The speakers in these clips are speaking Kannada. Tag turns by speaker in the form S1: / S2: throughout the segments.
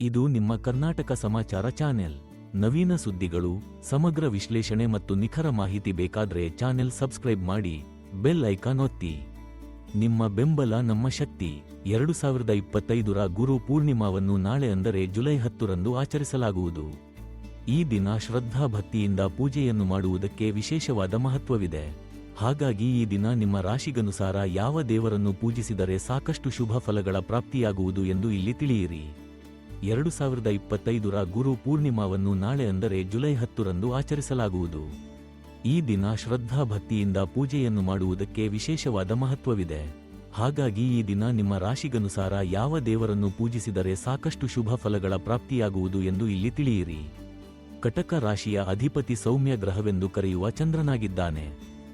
S1: ಇದು ನಿಮ್ಮ ಕರ್ನಾಟಕ ಸಮಾಚಾರ ಚಾನೆಲ್. ನವೀನ ಸುದ್ದಿಗಳು, ಸಮಗ್ರ ವಿಶ್ಲೇಷಣೆ ಮತ್ತು ನಿಖರ ಮಾಹಿತಿ ಬೇಕಾದ್ರೆ ಚಾನೆಲ್ ಸಬ್ಸ್ಕ್ರೈಬ್ ಮಾಡಿ, ಬೆಲ್ ಐಕಾನ್ ಒತ್ತಿ. ನಿಮ್ಮ ಬೆಂಬಲ ನಮ್ಮ ಶಕ್ತಿ. 2025ರ ಗುರು ಪೂರ್ಣಿಮಾವನ್ನು ನಾಳೆ ಅಂದರೆ ಜುಲೈ 10ರಂದು ಆಚರಿಸಲಾಗುವುದು. ಈ ದಿನ ಶ್ರದ್ಧಾ ಭಕ್ತಿಯಿಂದ ಪೂಜೆಯನ್ನು ಮಾಡುವುದಕ್ಕೆ ವಿಶೇಷವಾದ ಮಹತ್ವವಿದೆ. ಹಾಗಾಗಿ ಈ ದಿನ ನಿಮ್ಮ ರಾಶಿಗನುಸಾರ ಯಾವ ದೇವರನ್ನು ಪೂಜಿಸಿದರೆ ಸಾಕಷ್ಟು ಶುಭ ಫಲಗಳ ಪ್ರಾಪ್ತಿಯಾಗುವುದು ಎಂದು ಇಲ್ಲಿ ತಿಳಿಯಿರಿ. 2025ರ ಗುರು ಪೂರ್ಣಿಮಾವನ್ನು ನಾಳೆ ಅಂದರೆ ಜುಲೈ 10ರಂದು ಆಚರಿಸಲಾಗುವುದು. ಈ ದಿನ ಶ್ರದ್ಧಾ ಭಕ್ತಿಯಿಂದ ಪೂಜೆಯನ್ನು ಮಾಡುವುದಕ್ಕೆ ವಿಶೇಷವಾದ ಮಹತ್ವವಿದೆ. ಹಾಗಾಗಿ ಈ ದಿನ ನಿಮ್ಮ ರಾಶಿಗನುಸಾರ ಯಾವ ದೇವರನ್ನು ಪೂಜಿಸಿದರೆ ಸಾಕಷ್ಟು ಶುಭ ಫಲಗಳ ಪ್ರಾಪ್ತಿಯಾಗುವುದು ಎಂದು ಇಲ್ಲಿ ತಿಳಿಯಿರಿ. ಕಟಕ ರಾಶಿಯ ಅಧಿಪತಿ ಸೌಮ್ಯ ಗ್ರಹವೆಂದು ಕರೆಯುವ ಚಂದ್ರನಾಗಿದ್ದಾನೆ.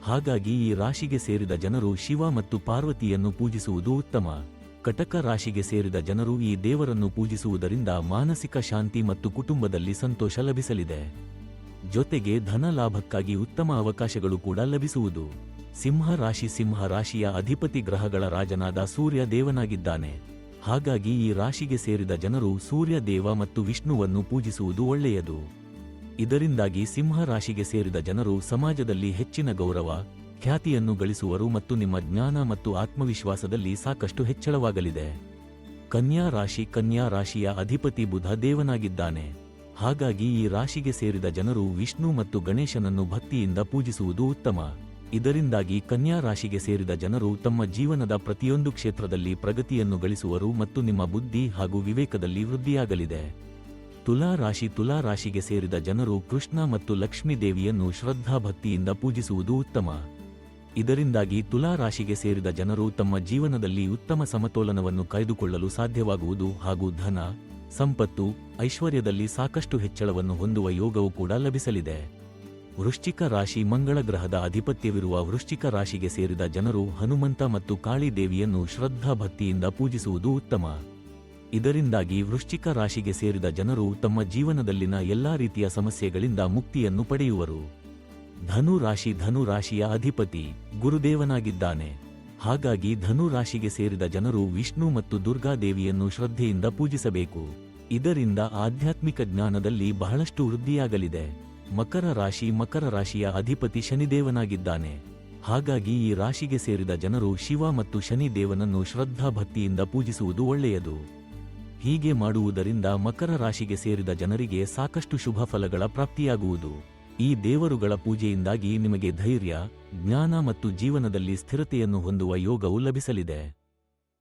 S1: ಹಾಗಾಗಿ ಈ ರಾಶಿಗೆ ಸೇರಿದ ಜನರು ಶಿವ ಮತ್ತು ಪಾರ್ವತಿಯನ್ನು ಪೂಜಿಸುವುದು ಉತ್ತಮ. ಕಟಕ ರಾಶಿಗೆ ಸೇರಿದ ಜನರು ಈ ದೇವರನ್ನು ಪೂಜಿಸುವುದರಿಂದ ಮಾನಸಿಕ ಶಾಂತಿ ಮತ್ತು ಕುಟುಂಬದಲ್ಲಿ ಸಂತೋಷ ಲಭಿಸಲಿದೆ. ಜೊತೆಗೆ ಧನ ಲಾಭಕ್ಕಾಗಿ ಉತ್ತಮ ಅವಕಾಶಗಳು ಕೂಡ ಲಭಿಸುವುದು. ಸಿಂಹ ರಾಶಿಯ ಅಧಿಪತಿ ಗ್ರಹಗಳ ರಾಜನಾದ ಸೂರ್ಯ ದೇವನಾಗಿದ್ದಾನೆ. ಹಾಗಾಗಿ ಈ ರಾಶಿಗೆ ಸೇರಿದ ಜನರು ಸೂರ್ಯ ದೇವ ಮತ್ತು ವಿಷ್ಣುವನ್ನು ಪೂಜಿಸುವುದು ಒಳ್ಳೆಯದು. ಇದರಿಂದಾಗಿ ಸಿಂಹ ರಾಶಿಗೆ ಸೇರಿದ ಜನರು ಸಮಾಜದಲ್ಲಿ ಹೆಚ್ಚಿನ ಗೌರವ, ಖ್ಯಾತಿಯನ್ನು ಗಳಿಸುವರು ಮತ್ತು ನಿಮ್ಮ ಜ್ಞಾನ ಮತ್ತು ಆತ್ಮವಿಶ್ವಾಸದಲ್ಲಿ ಸಾಕಷ್ಟು ಹೆಚ್ಚಳವಾಗಲಿದೆ. ಕನ್ಯಾ ರಾಶಿಯ ಅಧಿಪತಿ ಬುಧ ದೇವನಾಗಿದ್ದಾನೆ. ಹಾಗಾಗಿ ಈ ರಾಶಿಗೆ ಸೇರಿದ ಜನರು ವಿಷ್ಣು ಮತ್ತು ಗಣೇಶನನ್ನು ಭಕ್ತಿಯಿಂದ ಪೂಜಿಸುವುದು ಉತ್ತಮ. ಇದರಿಂದಾಗಿ ಕನ್ಯಾ ರಾಶಿಗೆ ಸೇರಿದ ಜನರು ತಮ್ಮ ಜೀವನದ ಪ್ರತಿಯೊಂದು ಕ್ಷೇತ್ರದಲ್ಲಿ ಪ್ರಗತಿಯನ್ನು ಗಳಿಸುವರು ಮತ್ತು ನಿಮ್ಮ ಬುದ್ಧಿ ಹಾಗೂ ವಿವೇಕದಲ್ಲಿ ವೃದ್ಧಿಯಾಗಲಿದೆ. ತುಲಾ ರಾಶಿಗೆ ಸೇರಿದ ಜನರು ಕೃಷ್ಣ ಮತ್ತು ಲಕ್ಷ್ಮೀ ದೇವಿಯನ್ನು ಶ್ರದ್ಧಾ ಭಕ್ತಿಯಿಂದ ಪೂಜಿಸುವುದು ಉತ್ತಮ. ಇದರಿಂದಾಗಿ ತುಲಾ ರಾಶಿಗೆ ಸೇರಿದ ಜನರು ತಮ್ಮ ಜೀವನದಲ್ಲಿ ಉತ್ತಮ ಸಮತೋಲನವನ್ನು ಕಾಯ್ದುಕೊಳ್ಳಲು ಸಾಧ್ಯವಾಗುವುದು ಹಾಗೂ ಧನ, ಸಂಪತ್ತು, ಐಶ್ವರ್ಯದಲ್ಲಿ ಸಾಕಷ್ಟು ಹೆಚ್ಚಳವನ್ನು ಹೊಂದುವ ಯೋಗವೂ ಕೂಡ ಲಭಿಸಲಿದೆ. ವೃಶ್ಚಿಕ ರಾಶಿ ಮಂಗಳ ಗ್ರಹದ ಆಧಿಪತ್ಯವಿರುವ ವೃಶ್ಚಿಕ ರಾಶಿಗೆ ಸೇರಿದ ಜನರು ಹನುಮಂತ ಮತ್ತು ಕಾಳಿ ದೇವಿಯನ್ನು ಶ್ರದ್ಧಾ ಭಕ್ತಿಯಿಂದ ಪೂಜಿಸುವುದು ಉತ್ತಮ. ಇದರಿಂದಾಗಿ ವೃಶ್ಚಿಕ ರಾಶಿಗೆ ಸೇರಿದ ಜನರು ತಮ್ಮ ಜೀವನದಲ್ಲಿನ ಎಲ್ಲಾ ರೀತಿಯ ಸಮಸ್ಯೆಗಳಿಂದ ಮುಕ್ತಿಯನ್ನು ಪಡೆಯುವರು. ಧನು ರಾಶಿಯ ಅಧಿಪತಿ ಗುರುದೇವನಾಗಿದ್ದಾನೆ. ಹಾಗಾಗಿ ಧನು ರಾಶಿಗೆ ಸೇರಿದ ಜನರು ವಿಷ್ಣು ಮತ್ತು ದುರ್ಗಾ ದೇವಿಯನ್ನು ಶ್ರದ್ಧೆಯಿಂದ ಪೂಜಿಸಬೇಕು. ಇದರಿಂದ ಆಧ್ಯಾತ್ಮಿಕ ಜ್ಞಾನದಲ್ಲಿ ಬಹಳಷ್ಟು ವೃದ್ಧಿಯಾಗಲಿದೆ. ಮಕರ ರಾಶಿಯ ಅಧಿಪತಿ ಶನಿದೇವನಾಗಿದ್ದಾನೆ. ಹಾಗಾಗಿ ಈ ರಾಶಿಗೆ ಸೇರಿದ ಜನರು ಶಿವ ಮತ್ತು ಶನಿ ದೇವನನ್ನು ಶ್ರದ್ಧಾ ಭಕ್ತಿಯಿಂದ ಪೂಜಿಸುವುದು ಒಳ್ಳೆಯದು. ಹೀಗೆ ಮಾಡುವುದರಿಂದ ಮಕರ ರಾಶಿಗೆ ಸೇರಿದ ಜನರಿಗೆ ಸಾಕಷ್ಟು ಶುಭ ಫಲಗಳ ಪ್ರಾಪ್ತಿಯಾಗುವುದು. ಈ ದೇವರುಗಳ ಪೂಜೆಯಿಂದಾಗಿ ನಿಮಗೆ ಧೈರ್ಯ, ಜ್ಞಾನ ಮತ್ತು ಜೀವನದಲ್ಲಿ ಸ್ಥಿರತೆಯನ್ನು ಹೊಂದುವ ಯೋಗವು ಲಭಿಸಲಿದೆ.